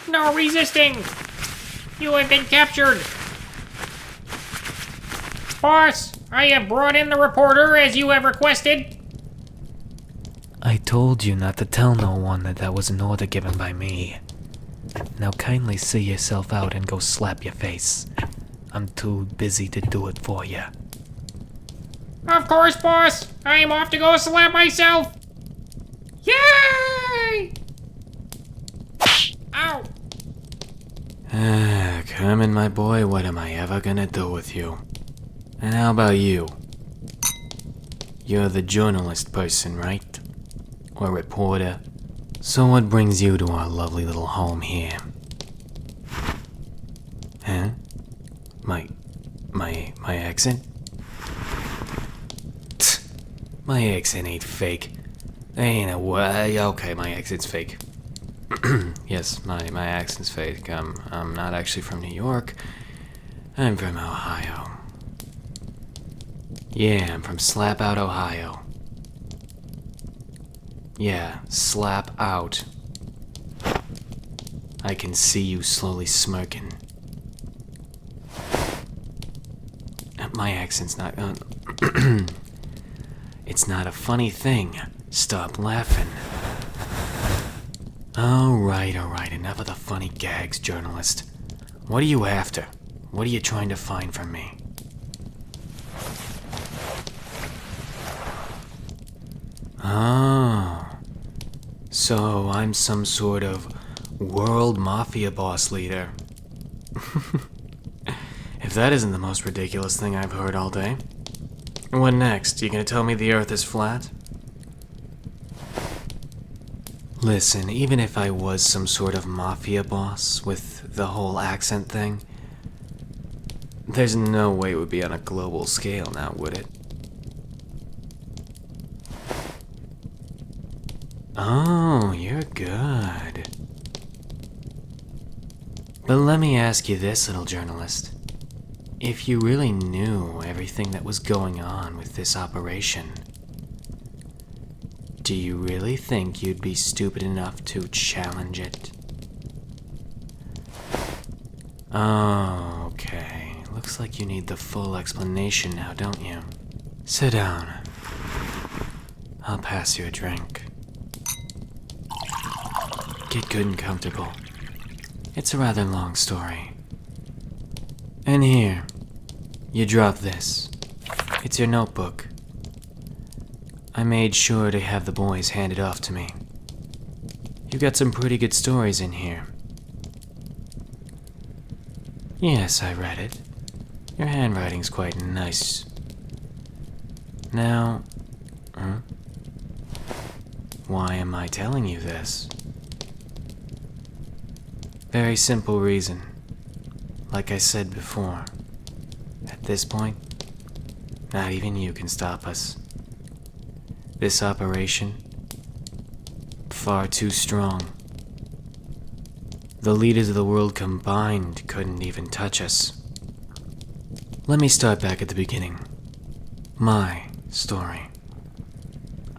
No resisting! You have been captured! Boss, I have brought in the reporter as you have requested. I told you not to tell no one that was an order given by me. Now kindly see yourself out and go slap your face. I'm too busy to do it for you. Of course, boss. I am off to go slap myself. Yay! Ow! Kermit, my boy, what am I ever gonna do with you? And how about you? You're the journalist person, right? Or reporter? So what brings you to our lovely little home here? Huh? My accent? My accent ain't fake. Ain't a way. Okay, my accent's fake. Yes, my accent's fake. I'm not actually from New York. I'm from Ohio. Yeah, I'm from Slap Out, Ohio. Yeah, slap out. I can see you slowly smirking. My accent's not... It's not a funny thing. Stop laughing. Alright, enough of the funny gags, journalist. What are you after? What are you trying to find from me? Oh. So I'm some sort of world mafia boss leader. If that isn't the most ridiculous thing I've heard all day. What next? You gonna tell me the Earth is flat? Listen, even if I was some sort of mafia boss with the whole accent thing, there's no way it would be on a global scale now, would it? Oh, you're good. But let me ask you this, little journalist. If you really knew everything that was going on with this operation, do you really think you'd be stupid enough to challenge it? Oh, okay. Looks like you need the full explanation now, don't you? Sit down. I'll pass you a drink. Get good and comfortable. It's a rather long story. And here, you drop this. It's your notebook. I made sure to have the boys hand it off to me. You got some pretty good stories in here. Yes, I read it. Your handwriting's quite nice. Now, why am I telling you this? Very simple reason. Like I said before, at this point, not even you can stop us. This operation, far too strong. The leaders of the world combined couldn't even touch us. Let me start back at the beginning. My story.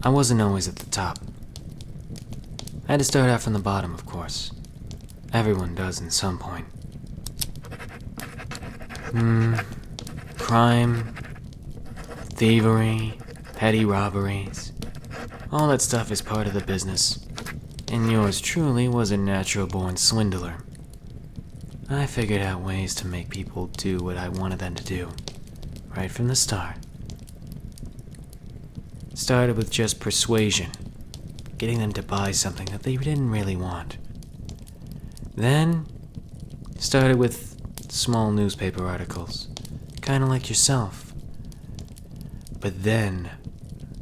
I wasn't always at the top. I had to start out from the bottom, of course. Everyone does at some point. Crime, thievery, petty robberies. All that stuff is part of the business. And yours truly was a natural-born swindler. I figured out ways to make people do what I wanted them to do, right from the start. Started with just persuasion, getting them to buy something that they didn't really want. Then, started with small newspaper articles, kind of like yourself. But then,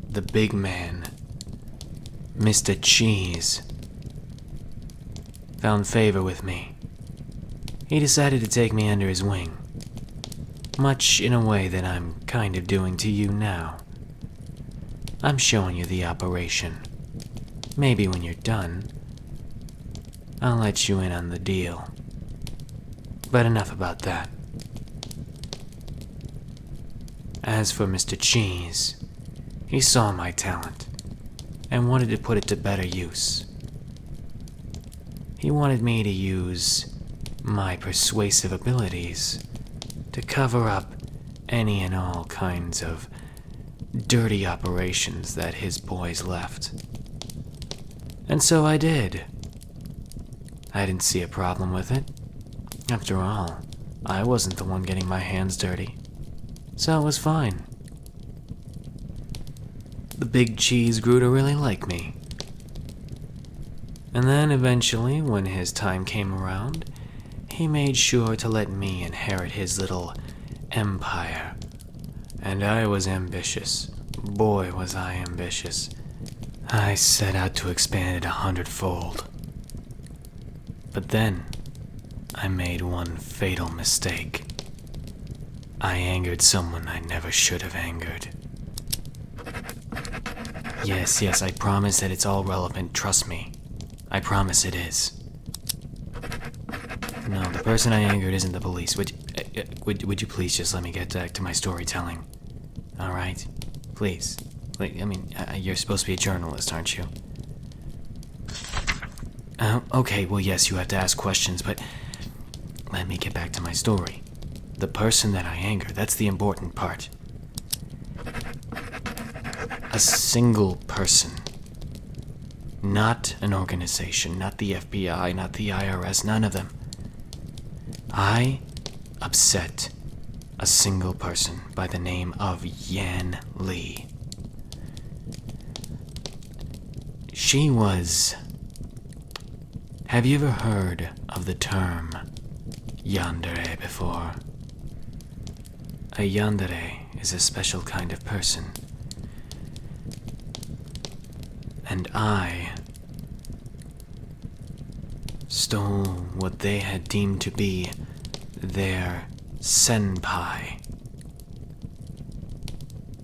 the big man, Mr. Cheese, found favor with me. He decided to take me under his wing, much in a way that I'm kind of doing to you now. I'm showing you the operation. Maybe when you're done, I'll let you in on the deal. But enough about that. As for Mr. Cheese, he saw my talent and wanted to put it to better use. he wanted me to use my persuasive abilities to cover up any and all kinds of dirty operations that his boys left. And so I did. I didn't see a problem with it. After all, I wasn't the one getting my hands dirty, so it was fine. The big cheese grew to really like me. And then eventually, when his time came around, he made sure to let me inherit his little empire. And I was ambitious. Boy, was I ambitious. I set out to expand it 100-fold. But then, I made one fatal mistake. I angered someone I never should have angered. Yes, I promise that it's all relevant, trust me. I promise it is. No, the person I angered isn't the police. Would you please just let me get back to my storytelling? Alright? Please. I mean, you're supposed to be a journalist, aren't you? Okay, well yes, you have to ask questions, but let me get back to my story. The person that I angered, that's the important part. A single person. Not an organization, not the FBI, not the IRS, none of them. I upset a single person by the name of Yan Li. She was... Have you ever heard of the term Yandere before? A Yandere is a special kind of person. And I stole what they had deemed to be their senpai.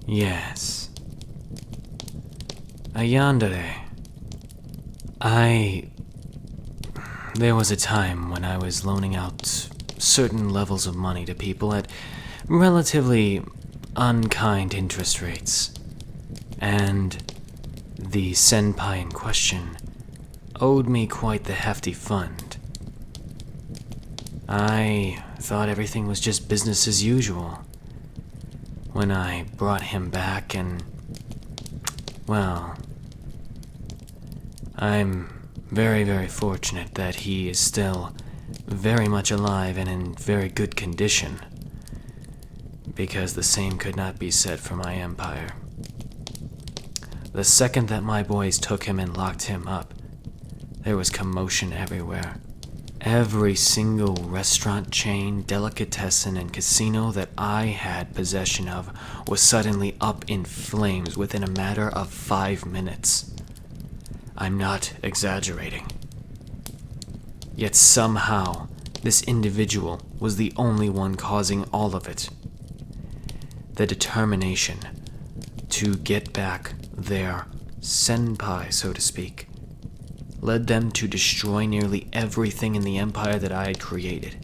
Yes. A yandere. There was a time when I was loaning out certain levels of money to people at relatively unkind interest rates. And the senpai in question owed me quite the hefty fund. I thought everything was just business as usual when I brought him back and, well, I'm very, very fortunate that he is still very much alive and in very good condition, because the same could not be said for my empire. The second that my boys took him and locked him up, there was commotion everywhere. Every single restaurant chain, delicatessen, and casino that I had possession of was suddenly up in flames within a matter of 5 minutes. I'm not exaggerating. Yet somehow, this individual was the only one causing all of it. The determination to get back their senpai, so to speak, led them to destroy nearly everything in the empire that I had created.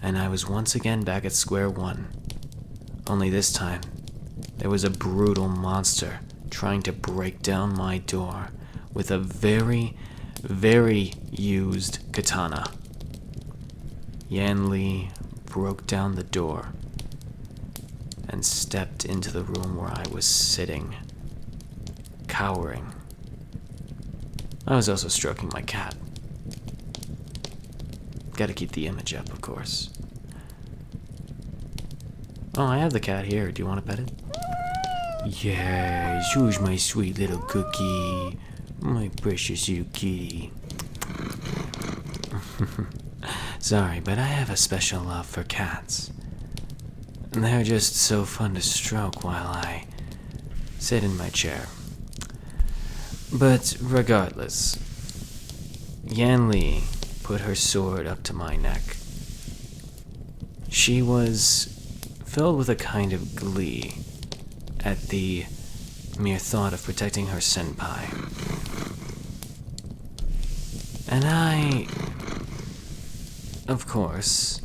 And I was once again back at square one. Only this time, there was a brutal monster trying to break down my door with a very, very used katana. Yan Li broke down the door and stepped into the room where I was sitting, cowering. I was also stroking my cat. Gotta keep the image up, of course. Oh, I have the cat here. Do you want to pet it? Yes, who's my sweet little cookie? My precious little kitty. Sorry, but I have a special love for cats. They're just so fun to stroke while I sit in my chair. But regardless, Yan Li put her sword up to my neck. She was filled with a kind of glee at the mere thought of protecting her senpai. And I, of course,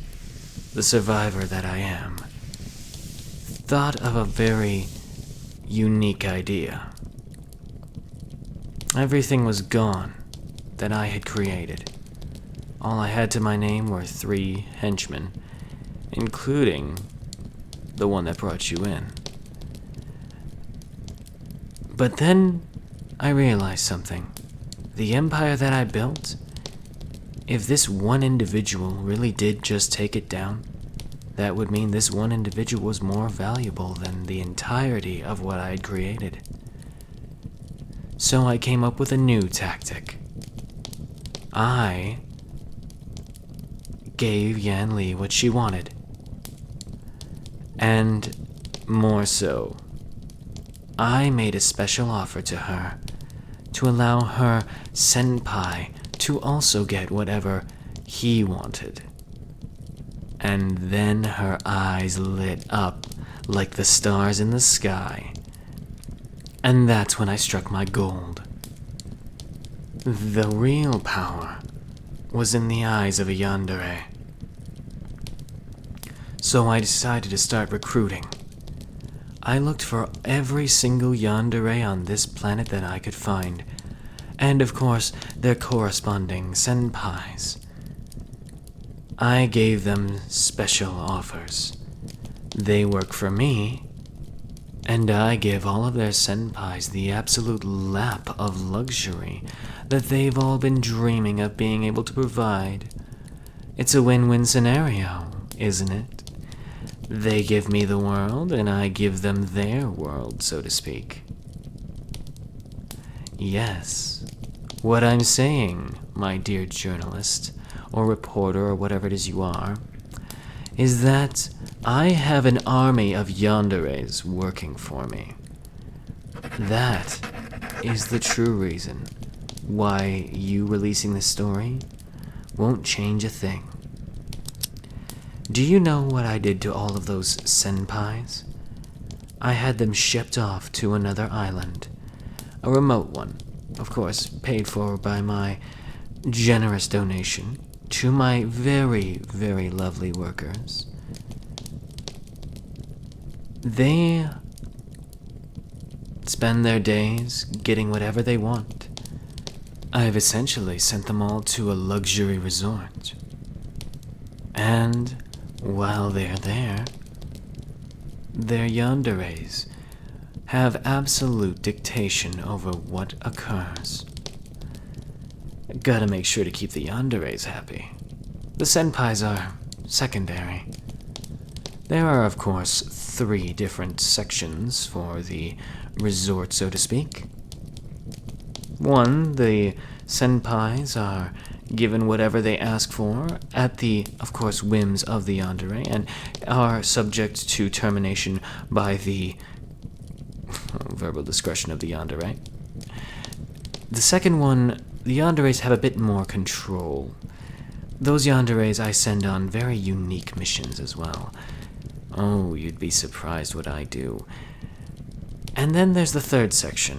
the survivor that I am, thought of a very unique idea. Everything was gone. that I had created. All I had to my name were 3 henchmen, including the one that brought you in. But then I realized something. The empire that I built, if this one individual really did just take it down, that would mean this one individual was more valuable than the entirety of what I had created. So I came up with a new tactic. I gave Yan Li what she wanted. And more so, I made a special offer to her to allow her senpai to also get whatever he wanted. And then her eyes lit up like the stars in the sky. And that's when I struck my gold. The real power was in the eyes of a yandere. So I decided to start recruiting. I looked for every single yandere on this planet that I could find, and of course, their corresponding senpais. I gave them special offers. They work for me, and I give all of their senpais the absolute lap of luxury that they've all been dreaming of being able to provide. It's a win-win scenario, isn't it? They give me the world, and I give them their world, so to speak. Yes, what I'm saying, my dear journalist, or reporter, or whatever it is you are, is that I have an army of yanderes working for me. That is the true reason why you releasing this story won't change a thing. Do you know what I did to all of those senpais? I had them shipped off to another island, a remote one, of course, paid for by my generous donation to my very, very lovely workers. They spend their days getting whatever they want. I've essentially sent them all to a luxury resort. And while they're there, their yanderes have absolute dictation over what occurs. Gotta make sure to keep the yanderes happy. The senpais are secondary. There are, of course, 3 different sections for the resort, so to speak. 1, the senpais are given whatever they ask for at the, of course, whims of the yandere, and are subject to termination by the verbal discretion of the yandere. The second one, the yanderes have a bit more control. Those yanderes I send on very unique missions as well. Oh, you'd be surprised what I do. And then there's the 3rd section.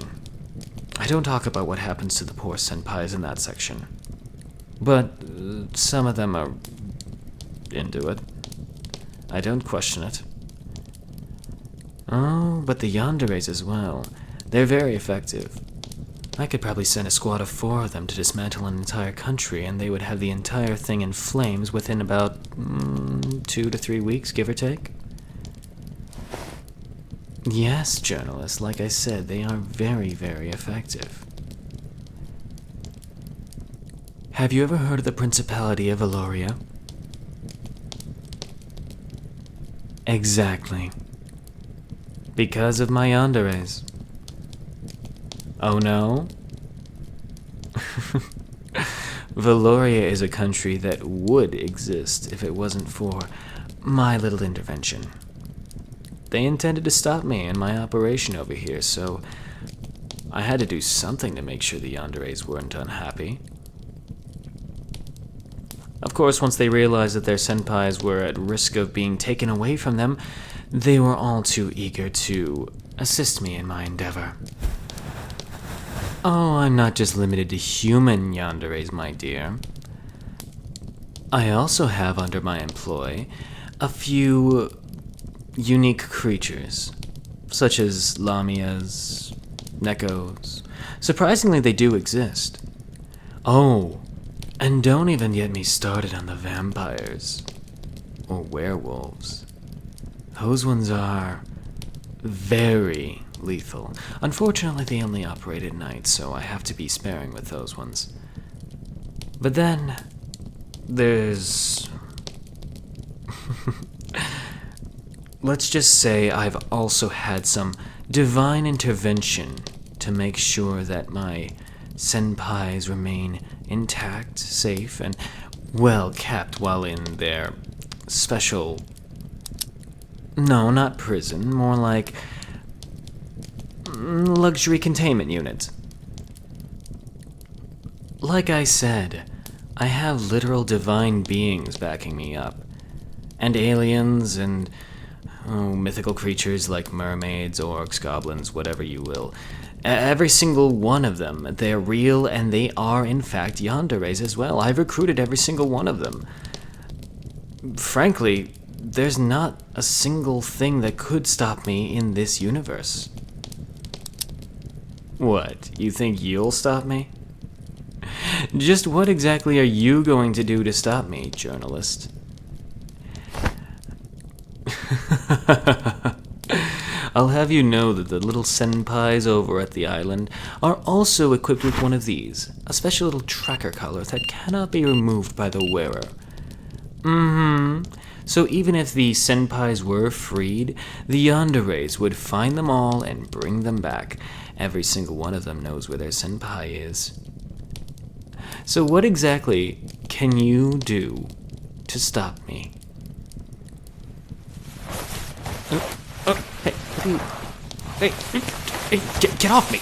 I don't talk about what happens to the poor senpais in that section. But some of them are into it. I don't question it. Oh, but the yanderes as well. They're very effective. I could probably send a squad of 4 of them to dismantle an entire country, and they would have the entire thing in flames within about 2 to 3 weeks, give or take. Yes, journalists, like I said, they are very, very effective. Have you ever heard of the Principality of Valoria? Exactly. Because of my yanderes. Oh no? Valoria is a country that would exist if it wasn't for my little intervention. They intended to stop me in my operation over here, so I had to do something to make sure the yanderes weren't unhappy. Of course, once they realized that their senpais were at risk of being taken away from them, they were all too eager to assist me in my endeavor. Oh, I'm not just limited to human yanderes, my dear. I also have under my employ a few unique creatures, such as lamias, nekos. Surprisingly, they do exist. Oh, and don't even get me started on the vampires. Or werewolves. Those ones are very lethal. Unfortunately, they only operate at night, so I have to be sparing with those ones. But then, there's... Let's just say I've also had some divine intervention to make sure that my senpais remain intact, safe, and well kept while in their special... No, not prison, more like luxury containment unit. Like I said, I have literal divine beings backing me up. And aliens and mythical creatures like mermaids, orcs, goblins, whatever you will. Every single one of them, they're real and they are in fact yanderes as well. I've recruited every single one of them. Frankly, there's not a single thing that could stop me in this universe. What, you think you'll stop me? Just what exactly are you going to do to stop me, journalist? I'll have you know that the little senpais over at the island are also equipped with one of these, a special little tracker collar that cannot be removed by the wearer. So even if the senpais were freed, the yanderes would find them all and bring them back. Every single one of them knows where their senpai is. So what exactly can you do to stop me? Hey, what are you... Hey, get off me!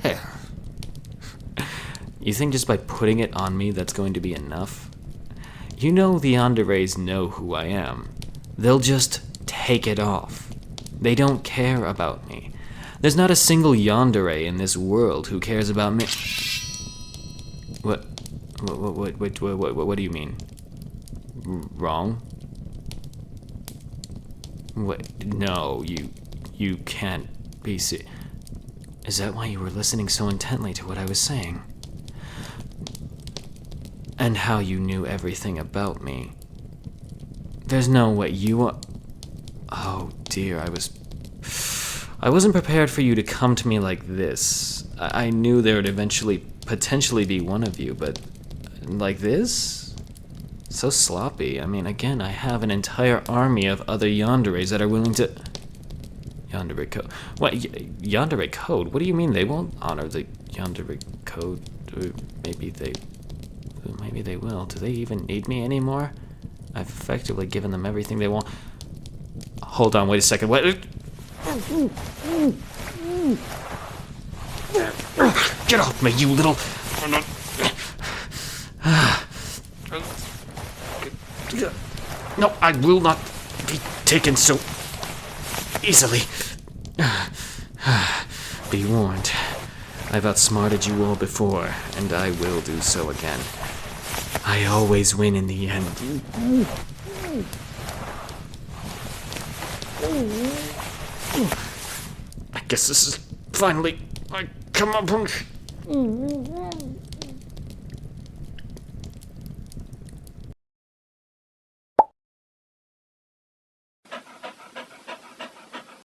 Hey. You think just by putting it on me that's going to be enough? You know the yanderes know who I am. They'll just take it off. They don't care about me. There's not a single yandere in this world who cares about me. What do you mean? Wrong? What? No, you can't be Is that why you were listening so intently to what I was saying? And how you knew everything about me. There's no way you are... Oh dear, I wasn't prepared for you to come to me like this. I knew there would eventually potentially be one of you, but like this? So sloppy. I mean, again, I have an entire army of other yanderes that are willing to... Yandere code. What? Yandere code? What do you mean they won't honor the Yandere code? Or maybe they will. Do they even need me anymore? I've effectively given them everything they want. Hold on, wait a second. What? Get off me, you little... No, I will not be taken so easily. Be warned. I've outsmarted you all before, and I will do so again. I always win in the end. I guess this is finally my comeuppance.